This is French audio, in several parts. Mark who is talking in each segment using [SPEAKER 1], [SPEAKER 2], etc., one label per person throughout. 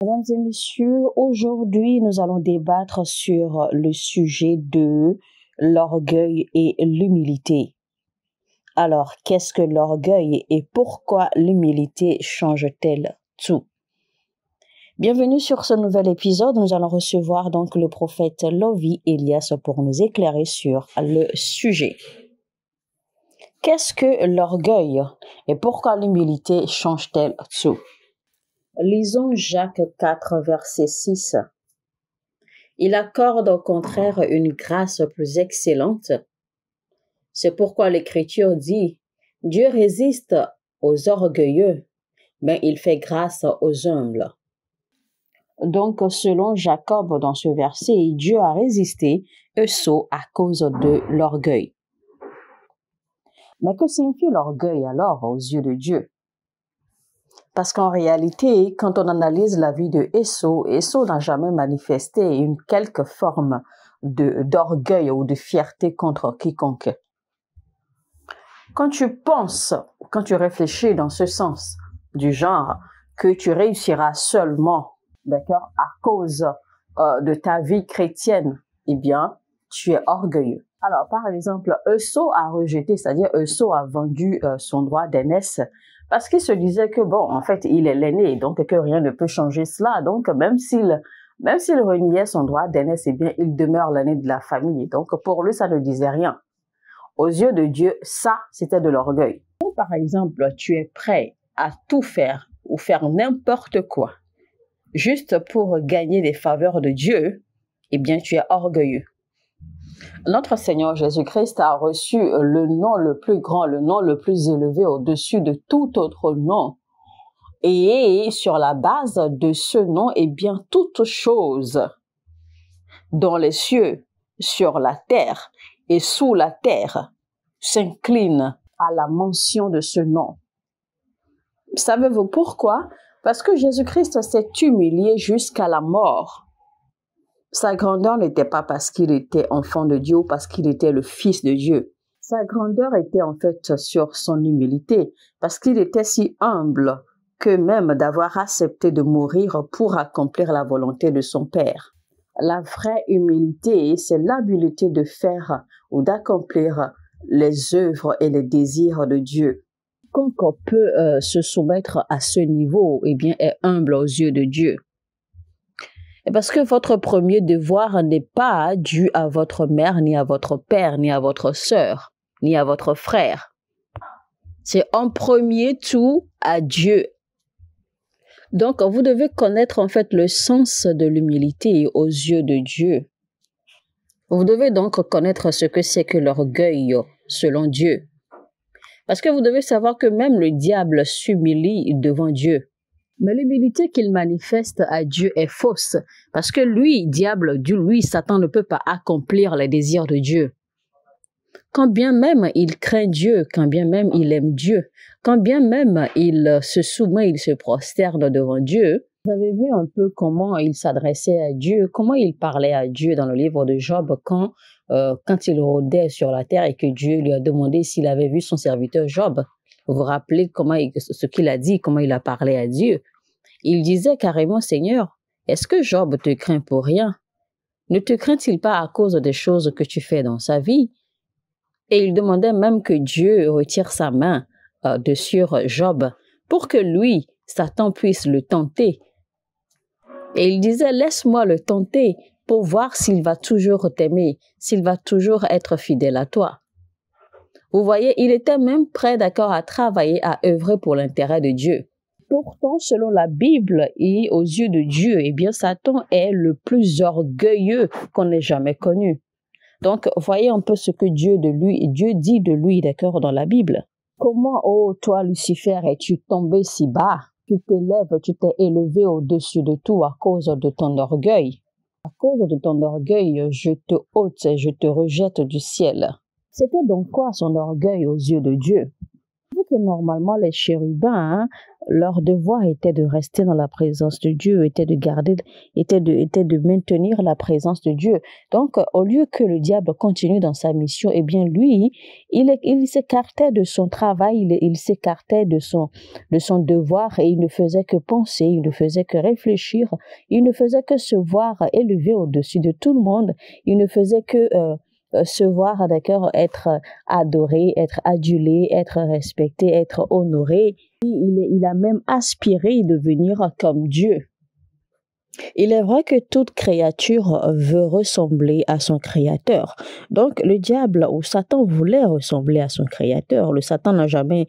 [SPEAKER 1] Mesdames et messieurs, aujourd'hui nous allons débattre sur le sujet de l'orgueil et l'humilité. Alors, qu'est-ce que l'orgueil et pourquoi l'humilité change-t-elle tout? Bienvenue sur ce nouvel épisode. Nous allons recevoir donc le prophète Lovie Elias pour nous éclairer sur le sujet. Qu'est-ce que l'orgueil et pourquoi l'humilité change-t-elle tout? Lisons Jacques 4, verset 6. Il accorde au contraire une grâce plus excellente. C'est pourquoi l'Écriture dit, Dieu résiste aux orgueilleux, mais il fait grâce aux humbles. Donc, selon Jacob dans ce verset, Dieu a résisté Esau à cause de l'orgueil. Mais que signifie l'orgueil alors aux yeux de Dieu? Parce qu'en réalité, quand on analyse la vie de Esau n'a jamais manifesté une quelque forme d'orgueil ou de fierté contre quiconque. Quand tu penses, quand tu réfléchis dans ce sens, du genre que tu réussiras seulement, d'accord, à cause de ta vie chrétienne, eh bien, tu es orgueilleux. Alors, par exemple, Esau a rejeté, c'est-à-dire Esau a vendu son droit d'aînesse parce qu'il se disait que, bon, en fait, il est l'aîné, donc que rien ne peut changer cela. Donc, même s'il reniait son droit d'aînesse, eh bien, il demeure l'aîné de la famille. Donc, pour lui, ça ne disait rien. Aux yeux de Dieu, ça, c'était de l'orgueil. Ou par exemple, tu es prêt à tout faire ou faire n'importe quoi, juste pour gagner des faveurs de Dieu, eh bien, tu es orgueilleux. Notre Seigneur Jésus-Christ a reçu le nom le plus grand, le nom le plus élevé au-dessus de tout autre nom. Et sur la base de ce nom, eh bien, toute chose dans les cieux, sur la terre et sous la terre s'incline à la mention de ce nom. Savez-vous pourquoi? Parce que Jésus-Christ s'est humilié jusqu'à la mort. Sa grandeur n'était pas parce qu'il était enfant de Dieu ou parce qu'il était le Fils de Dieu. Sa grandeur était en fait sur son humilité, parce qu'il était si humble que même d'avoir accepté de mourir pour accomplir la volonté de son Père. La vraie humilité, c'est l'habileté de faire ou d'accomplir les œuvres et les désirs de Dieu. Quiconque peut se soumettre à ce niveau, eh bien, est humble aux yeux de Dieu. Et parce que votre premier devoir n'est pas dû à votre mère, ni à votre père, ni à votre sœur, ni à votre frère. C'est en premier tout à Dieu. Donc, vous devez connaître en fait le sens de l'humilité aux yeux de Dieu. Vous devez donc connaître ce que c'est que l'orgueil selon Dieu. Parce que vous devez savoir que même le diable s'humilie devant Dieu. Mais l'humilité qu'il manifeste à Dieu est fausse, parce que lui, diable, lui, Satan ne peut pas accomplir les désirs de Dieu. Quand bien même il craint Dieu, quand bien même il aime Dieu, quand bien même il se soumet, il se prosterne devant Dieu, vous avez vu un peu comment il s'adressait à Dieu, comment il parlait à Dieu dans le livre de Job quand il rôdait sur la terre et que Dieu lui a demandé s'il avait vu son serviteur Job. Vous vous rappelez ce qu'il a dit, comment il a parlé à Dieu. Il disait carrément, Seigneur, est-ce que Job te craint pour rien? Ne te craint-il pas à cause des choses que tu fais dans sa vie? Et il demandait même que Dieu retire sa main de sur Job pour que lui, Satan, puisse le tenter. Et il disait, laisse-moi le tenter pour voir s'il va toujours t'aimer, s'il va toujours être fidèle à toi. Vous voyez, il était même prêt, d'accord, à travailler, à œuvrer pour l'intérêt de Dieu. Pourtant, selon la Bible et aux yeux de Dieu, eh bien, Satan est le plus orgueilleux qu'on ait jamais connu. Donc, voyez un peu ce que Dieu dit de lui, d'accord, dans la Bible. Comment, ô toi, Lucifer, es-tu tombé si bas? Tu t'élèves, tu t'es élevé au-dessus de tout à cause de ton orgueil. À cause de ton orgueil, je te ôte et je te rejette du ciel. C'était donc quoi son orgueil aux yeux de Dieu? Vous que normalement les chérubins, hein, leur devoir était de rester dans la présence de Dieu, était de garder, était de maintenir la présence de Dieu. Donc, au lieu que le diable continue dans sa mission, eh bien, lui, il s'écartait de son travail, il s'écartait de son devoir et il ne faisait que penser, il ne faisait que réfléchir, il ne faisait que se voir élevé au-dessus de tout le monde, il ne faisait que se voir, d'accord, être adoré, être adulé, être respecté, être honoré. Il a même aspiré de devenir comme Dieu. Il est vrai que toute créature veut ressembler à son créateur. Donc, le diable ou Satan voulait ressembler à son créateur. Le Satan n'a jamais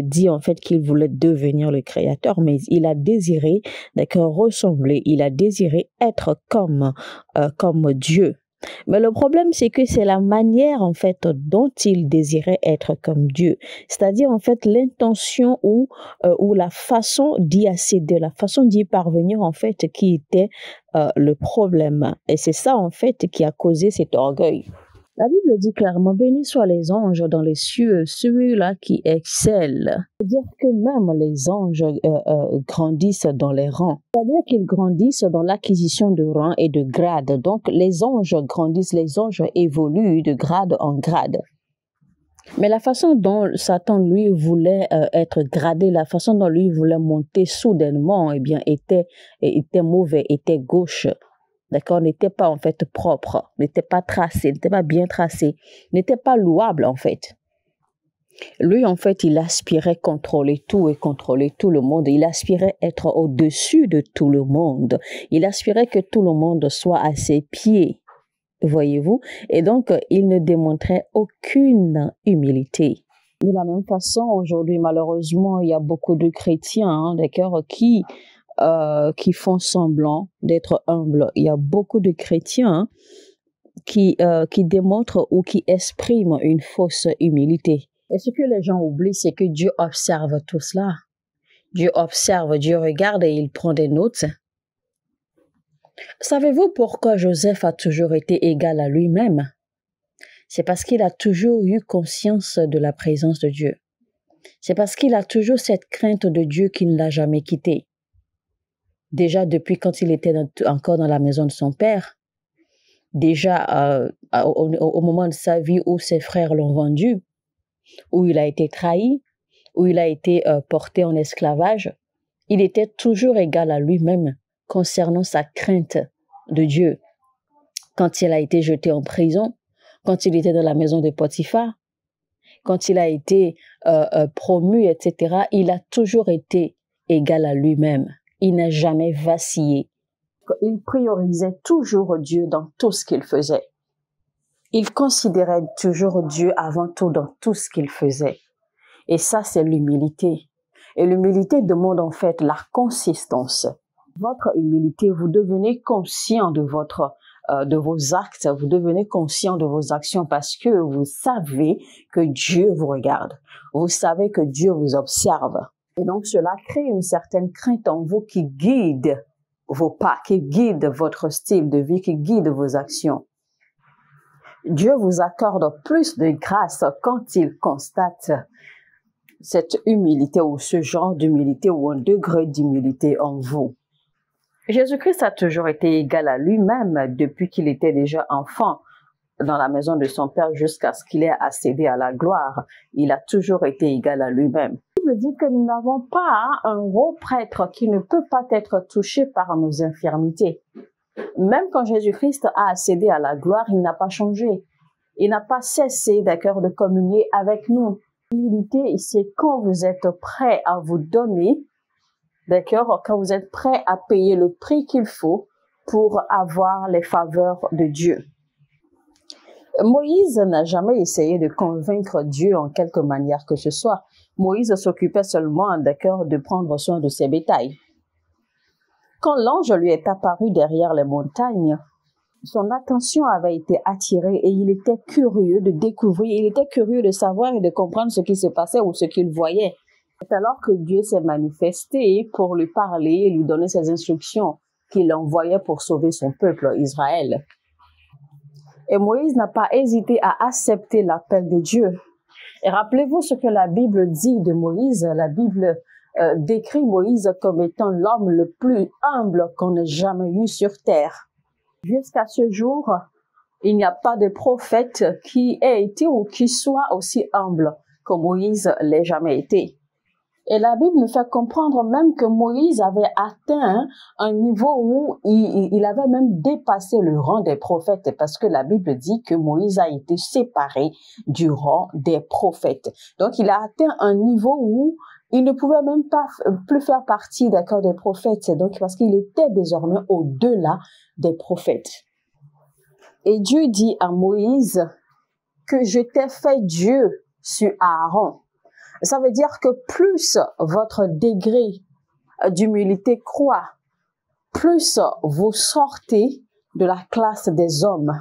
[SPEAKER 1] dit en fait qu'il voulait devenir le créateur, mais il a désiré, d'accord, ressembler. Il a désiré être comme Dieu. Mais le problème, c'est que c'est la manière, en fait, dont il désirait être comme Dieu. C'est-à-dire, en fait, l'intention ou la façon d'y accéder, la façon d'y parvenir, en fait, qui était le problème. Et c'est ça, en fait, qui a causé cet orgueil. La Bible dit clairement, bénis soient les anges dans les cieux, ceux-là qui excellent. C'est-à-dire que même les anges grandissent dans les rangs. C'est-à-dire qu'ils grandissent dans l'acquisition de rangs et de grades. Donc, les anges grandissent, les anges évoluent de grade en grade. Mais la façon dont Satan, lui, voulait être gradé, la façon dont lui voulait monter soudainement, eh bien, était mauvais, était gauche. D'accord, n'était pas en fait propre, n'était pas tracé, n'était pas bien tracé, n'était pas louable en fait. Lui, en fait, il aspirait contrôler tout et contrôler tout le monde. Il aspirait être au-dessus de tout le monde. Il aspirait que tout le monde soit à ses pieds, voyez-vous. Et donc, il ne démontrait aucune humilité. De la même façon, aujourd'hui, malheureusement, il y a beaucoup de chrétiens, hein, d'accord, qui font semblant d'être humbles. Il y a beaucoup de chrétiens qui démontrent ou qui expriment une fausse humilité. Et ce que les gens oublient, c'est que Dieu observe tout cela. Dieu observe, Dieu regarde et il prend des notes. Savez-vous pourquoi Joseph a toujours été égal à lui-même? C'est parce qu'il a toujours eu conscience de la présence de Dieu. C'est parce qu'il a toujours cette crainte de Dieu qui ne l'a jamais quitté. Déjà depuis quand il était encore dans la maison de son père, déjà au moment de sa vie où ses frères l'ont vendu, où il a été trahi, où il a été porté en esclavage, il était toujours égal à lui-même concernant sa crainte de Dieu. Quand il a été jeté en prison, quand il était dans la maison de Potiphar, quand il a été promu, etc., il a toujours été égal à lui-même. Il n'a jamais vacillé. Il priorisait toujours Dieu dans tout ce qu'il faisait. Il considérait toujours Dieu avant tout dans tout ce qu'il faisait. Et ça, c'est l'humilité. Et l'humilité demande en fait la consistance. Votre humilité, vous devenez conscient de vos actes, vous devenez conscient de vos actions parce que vous savez que Dieu vous regarde. Vous savez que Dieu vous observe. Et donc, cela crée une certaine crainte en vous qui guide vos pas, qui guide votre style de vie, qui guide vos actions. Dieu vous accorde plus de grâce quand il constate cette humilité ou ce genre d'humilité ou un degré d'humilité en vous. Jésus-Christ a toujours été égal à lui-même depuis qu'il était déjà enfant dans la maison de son Père jusqu'à ce qu'il ait accédé à la gloire. Il a toujours été égal à lui-même. La Bible dit que nous n'avons pas un gros prêtre qui ne peut pas être touché par nos infirmités. Même quand Jésus-Christ a accédé à la gloire, il n'a pas changé. Il n'a pas cessé, d'accord, de communier avec nous. L'humilité, c'est quand vous êtes prêt à vous donner, d'accord, quand vous êtes prêt à payer le prix qu'il faut pour avoir les faveurs de Dieu. Moïse n'a jamais essayé de convaincre Dieu en quelque manière que ce soit. Moïse s'occupait seulement, d'accord, de prendre soin de ses bétails. Quand l'ange lui est apparu derrière les montagnes, son attention avait été attirée et il était curieux de découvrir, il était curieux de savoir et de comprendre ce qui se passait ou ce qu'il voyait. C'est alors que Dieu s'est manifesté pour lui parler et lui donner ses instructions qu'il envoyait pour sauver son peuple, Israël. Et Moïse n'a pas hésité à accepter l'appel de Dieu. Et rappelez-vous ce que la Bible dit de Moïse. La Bible décrit Moïse comme étant l'homme le plus humble qu'on ait jamais eu sur terre. Jusqu'à ce jour, il n'y a pas de prophète qui ait été ou qui soit aussi humble que Moïse l'ait jamais été. Et la Bible nous fait comprendre même que Moïse avait atteint un niveau où il avait même dépassé le rang des prophètes, parce que la Bible dit que Moïse a été séparé du rang des prophètes. Donc, il a atteint un niveau où il ne pouvait même pas plus faire partie, d'accord, des prophètes. Donc, parce qu'il était désormais au-delà des prophètes. Et Dieu dit à Moïse que je t'ai fait Dieu sur Aaron. Ça veut dire que plus votre degré d'humilité croît, plus vous sortez de la classe des hommes.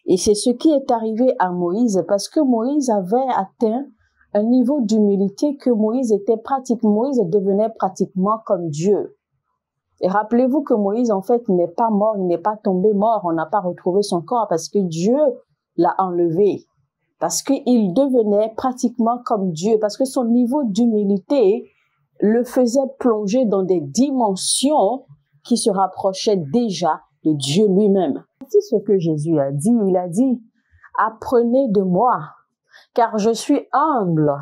[SPEAKER 1] Et c'est ce qui est arrivé à Moïse, parce que Moïse avait atteint un niveau d'humilité que Moïse devenait pratiquement comme Dieu. Et rappelez-vous que Moïse, en fait, n'est pas mort, il n'est pas tombé mort, on n'a pas retrouvé son corps parce que Dieu l'a enlevé. Parce qu'il devenait pratiquement comme Dieu, parce que son niveau d'humilité le faisait plonger dans des dimensions qui se rapprochaient déjà de Dieu lui-même. C'est ce que Jésus a dit. Il a dit, « Apprenez de moi, car je suis humble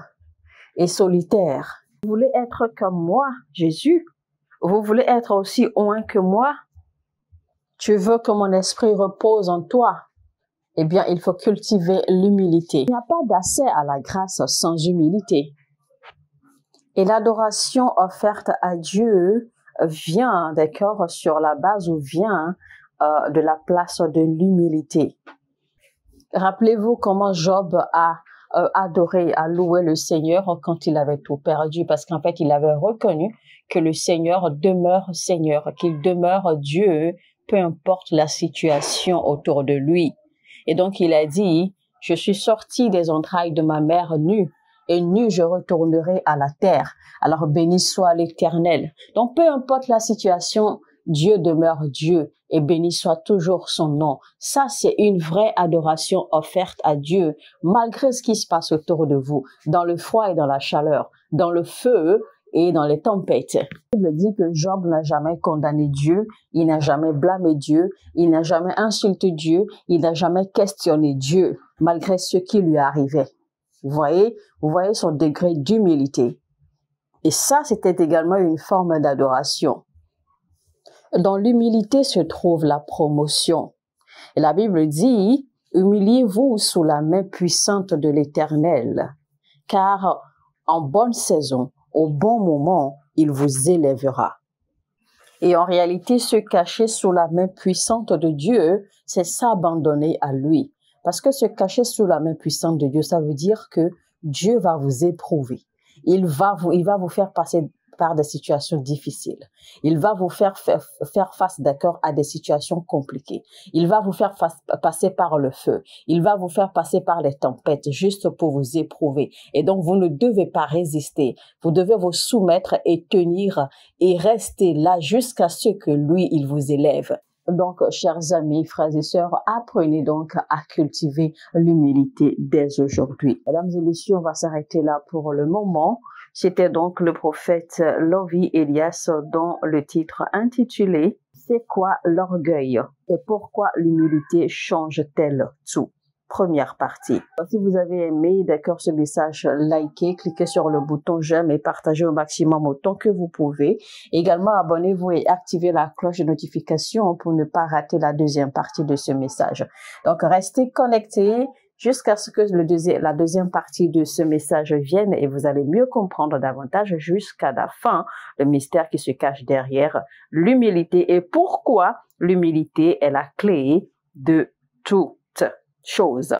[SPEAKER 1] et solitaire. » Vous voulez être comme moi, Jésus? Vous voulez être aussi loin que moi? Tu veux que mon esprit repose en toi? Eh bien, il faut cultiver l'humilité. Il n'y a pas d'accès à la grâce sans humilité. Et l'adoration offerte à Dieu vient, d'accord, sur la base ou vient de la place de l'humilité. Rappelez-vous comment Job a adoré, a loué le Seigneur quand il avait tout perdu, parce qu'en fait, il avait reconnu que le Seigneur demeure Seigneur, qu'il demeure Dieu, peu importe la situation autour de lui. Et donc, il a dit, « Je suis sorti des entrailles de ma mère nue, et nu je retournerai à la terre. Alors, béni soit l'Éternel. » Donc, peu importe la situation, Dieu demeure Dieu, et béni soit toujours son nom. Ça, c'est une vraie adoration offerte à Dieu, malgré ce qui se passe autour de vous, dans le froid et dans la chaleur, dans le feu et dans les tempêtes. La Bible dit que Job n'a jamais condamné Dieu, il n'a jamais blâmé Dieu, il n'a jamais insulté Dieu, il n'a jamais questionné Dieu, malgré ce qui lui arrivait. Vous voyez son degré d'humilité. Et ça, c'était également une forme d'adoration. Dans l'humilité se trouve la promotion. Et la Bible dit, « Humiliez-vous sous la main puissante de l'Éternel, car en bonne saison, au bon moment, il vous élèvera. » Et en réalité, se cacher sous la main puissante de Dieu, c'est s'abandonner à lui. Parce que se cacher sous la main puissante de Dieu, ça veut dire que Dieu va vous éprouver. Il va vous faire passer par des situations difficiles. Il va vous faire face, d'accord, à des situations compliquées. Il va vous faire passer par le feu. Il va vous faire passer par les tempêtes juste pour vous éprouver. Et donc, vous ne devez pas résister. Vous devez vous soumettre et tenir et rester là jusqu'à ce que lui, il vous élève. Donc, chers amis, frères et sœurs, apprenez donc à cultiver l'humilité dès aujourd'hui. Mesdames et messieurs, on va s'arrêter là pour le moment. C'était donc le prophète Lovie Elias dont le titre intitulé « C'est quoi l'orgueil et pourquoi l'humilité change-t-elle tout ?» Première partie. Si vous avez aimé, d'accord, ce message, likez, cliquez sur le bouton j'aime et partagez au maximum autant que vous pouvez. Également, abonnez-vous et activez la cloche de notification pour ne pas rater la deuxième partie de ce message. Donc, restez connectés jusqu'à ce que la deuxième partie de ce message vienne et vous allez mieux comprendre davantage jusqu'à la fin le mystère qui se cache derrière l'humilité et pourquoi l'humilité est la clé de toute chose.